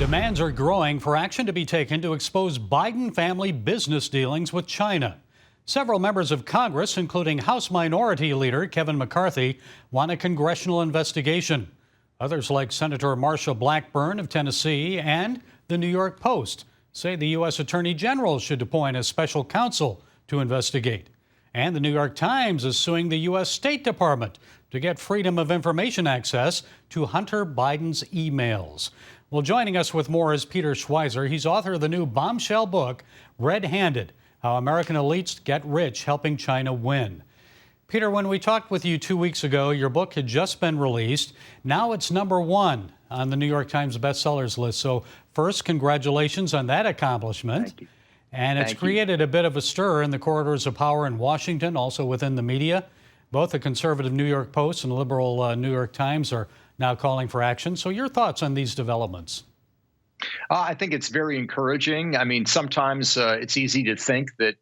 Demands are growing for action to be taken to expose Biden family business dealings with China. Several members of Congress, including House Minority Leader Kevin McCarthy, want a congressional investigation. Others, like Senator Marsha Blackburn of Tennessee and the New York Post, say the U.S. Attorney General should appoint a special counsel to investigate. And the New York Times is suing the U.S. State Department to get Freedom of Information access to Hunter Biden's emails. Well, joining us with more is Peter Schweizer. He's author of the new bombshell book, Red-Handed: How American Elites Get Rich Helping China Win. Peter, when we talked with you 2 weeks ago, your book had just been released. Now it's #1 on the New York Times bestsellers list. So first, congratulations on that accomplishment. Thank you. And it's created a bit of a stir in the corridors of power in Washington, also within the media. Both the conservative New York Post and liberal New York Times are now calling for action. So your thoughts on these developments? I think it's very encouraging. I mean, sometimes it's easy to think that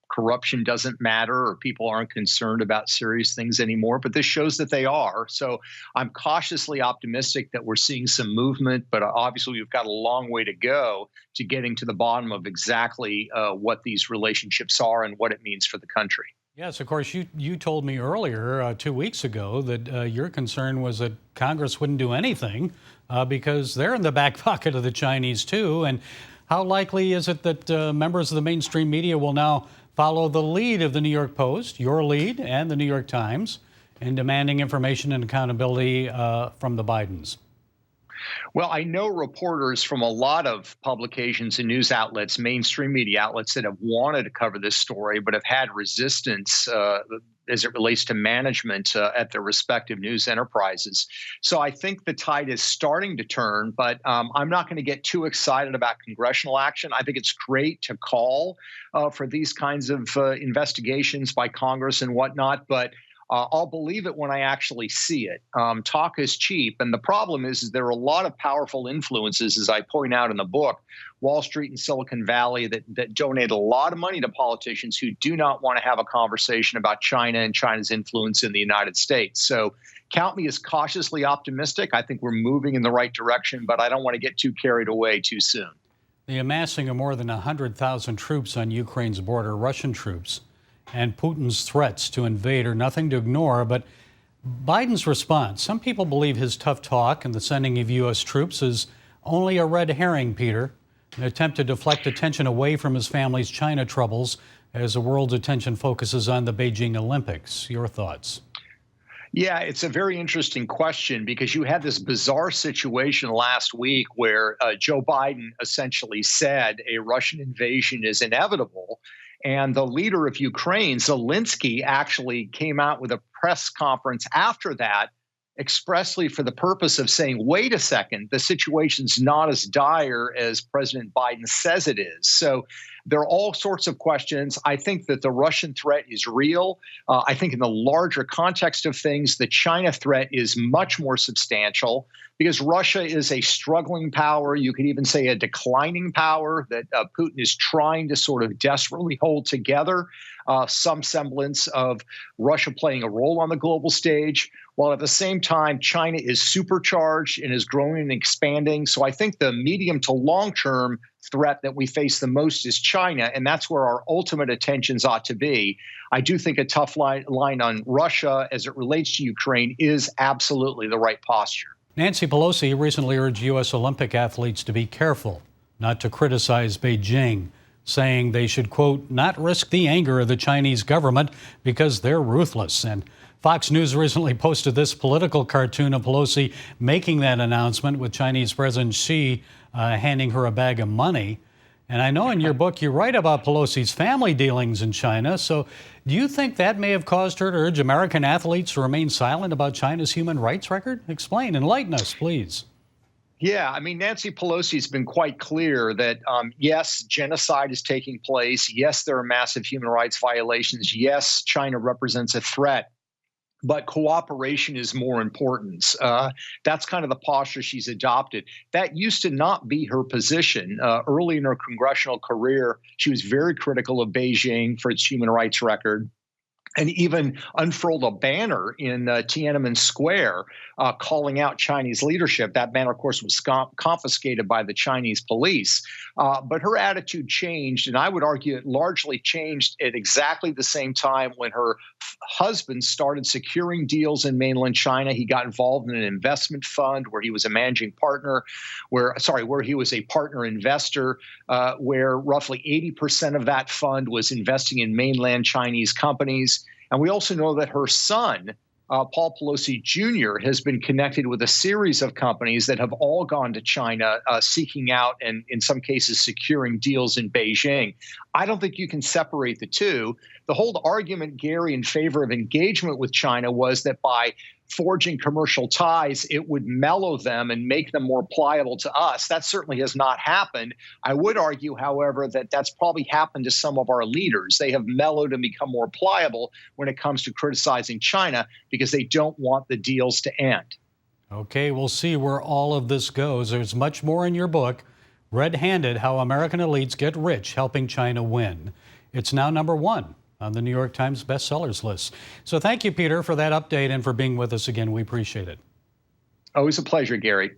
corruption doesn't matter or people aren't concerned about serious things anymore, but this shows that they are. So I'm cautiously optimistic that we're seeing some movement, but obviously we've got a long way to go to getting to the bottom of exactly what these relationships are and what it means for the country. Yes, of course, you told me earlier 2 weeks ago that your concern was that Congress wouldn't do anything because they're in the back pocket of the Chinese too. And how likely is it that members of the mainstream media will now follow the lead of the New York Post, your lead, and the New York Times in demanding information and accountability from the Bidens? Well, I know reporters from a lot of publications and news outlets, mainstream media outlets, that have wanted to cover this story, but have had resistance as it relates to management at their respective news enterprises. So I think the tide is starting to turn, but I'm not going to get too excited about congressional action. I think it's great to call for these kinds of investigations by Congress and whatnot, but I'll believe it when I actually see it. Talk is cheap. And the problem is there are a lot of powerful influences, as I point out in the book, Wall Street and Silicon Valley, that donate a lot of money to politicians who do not want to have a conversation about China and China's influence in the United States. So count me as cautiously optimistic. I think we're moving in the right direction, but I don't want to get too carried away too soon. The amassing of more than 100,000 troops on Ukraine's border, Russian troops, and Putin's threats to invade are nothing to ignore, but Biden's response, some people believe his tough talk and the sending of U.S. troops is only a red herring, Peter, an attempt to deflect attention away from his family's China troubles as the world's attention focuses on the Beijing Olympics. Your thoughts? Yeah, it's a very interesting question because you had this bizarre situation last week where Joe Biden essentially said a Russian invasion is inevitable. And the leader of Ukraine, Zelensky, actually came out with a press conference after that expressly for the purpose of saying, wait a second, the situation's not as dire as President Biden says it is. So there are all sorts of questions. I think that the Russian threat is real. I think in the larger context of things, the China threat is much more substantial because Russia is a struggling power. You could even say a declining power that Putin is trying to sort of desperately hold together some semblance of Russia playing a role on the global stage, while at the same time, China is supercharged and is growing and expanding. So I think the medium to long-term threat that we face the most is China, and that's where our ultimate attentions ought to be. I do think a tough line on Russia as it relates to Ukraine is absolutely the right posture. Nancy Pelosi recently urged U.S. Olympic athletes to be careful, not to criticize Beijing, saying they should, quote, not risk the anger of the Chinese government because they're ruthless. And Fox News recently posted this political cartoon of Pelosi making that announcement with Chinese President Xi handing her a bag of money. And I know in your book you write about Pelosi's family dealings in China. So do you think that may have caused her to urge American athletes to remain silent about China's human rights record? Explain, enlighten us, please. Yeah, I mean, Nancy Pelosi's been quite clear that, yes, genocide is taking place. Yes, there are massive human rights violations. Yes, China represents a threat. But cooperation is more important. That's kind of the posture she's adopted. That used to not be her position. Early in her congressional career, she was very critical of Beijing for its human rights record. and even unfurled a banner in Tiananmen Square calling out Chinese leadership. That banner, of course, was confiscated by the Chinese police. But her attitude changed, and I would argue it largely changed at exactly the same time when her husband started securing deals in mainland China. He got involved in an investment fund where he was a managing partner, where he was a partner investor, where roughly 80% of that fund was investing in mainland Chinese companies. And we also know that her son, Paul Pelosi Jr., has been connected with a series of companies that have all gone to China seeking out and, in some cases, securing deals in Beijing. I don't think you can separate the two. The whole argument, Gary, in favor of engagement with China was that by forging commercial ties, it would mellow them and make them more pliable to us. That certainly has not happened. I would argue, however, that that's probably happened to some of our leaders. They have mellowed and become more pliable when it comes to criticizing China because they don't want the deals to end. Okay, we'll see where all of this goes. There's much more in your book, Red-Handed: How American Elites Get Rich Helping China Win. It's now #1 on the New York Times bestsellers list. So thank you, Peter, for that update and for being with us again. We appreciate it. Always a pleasure, Gary.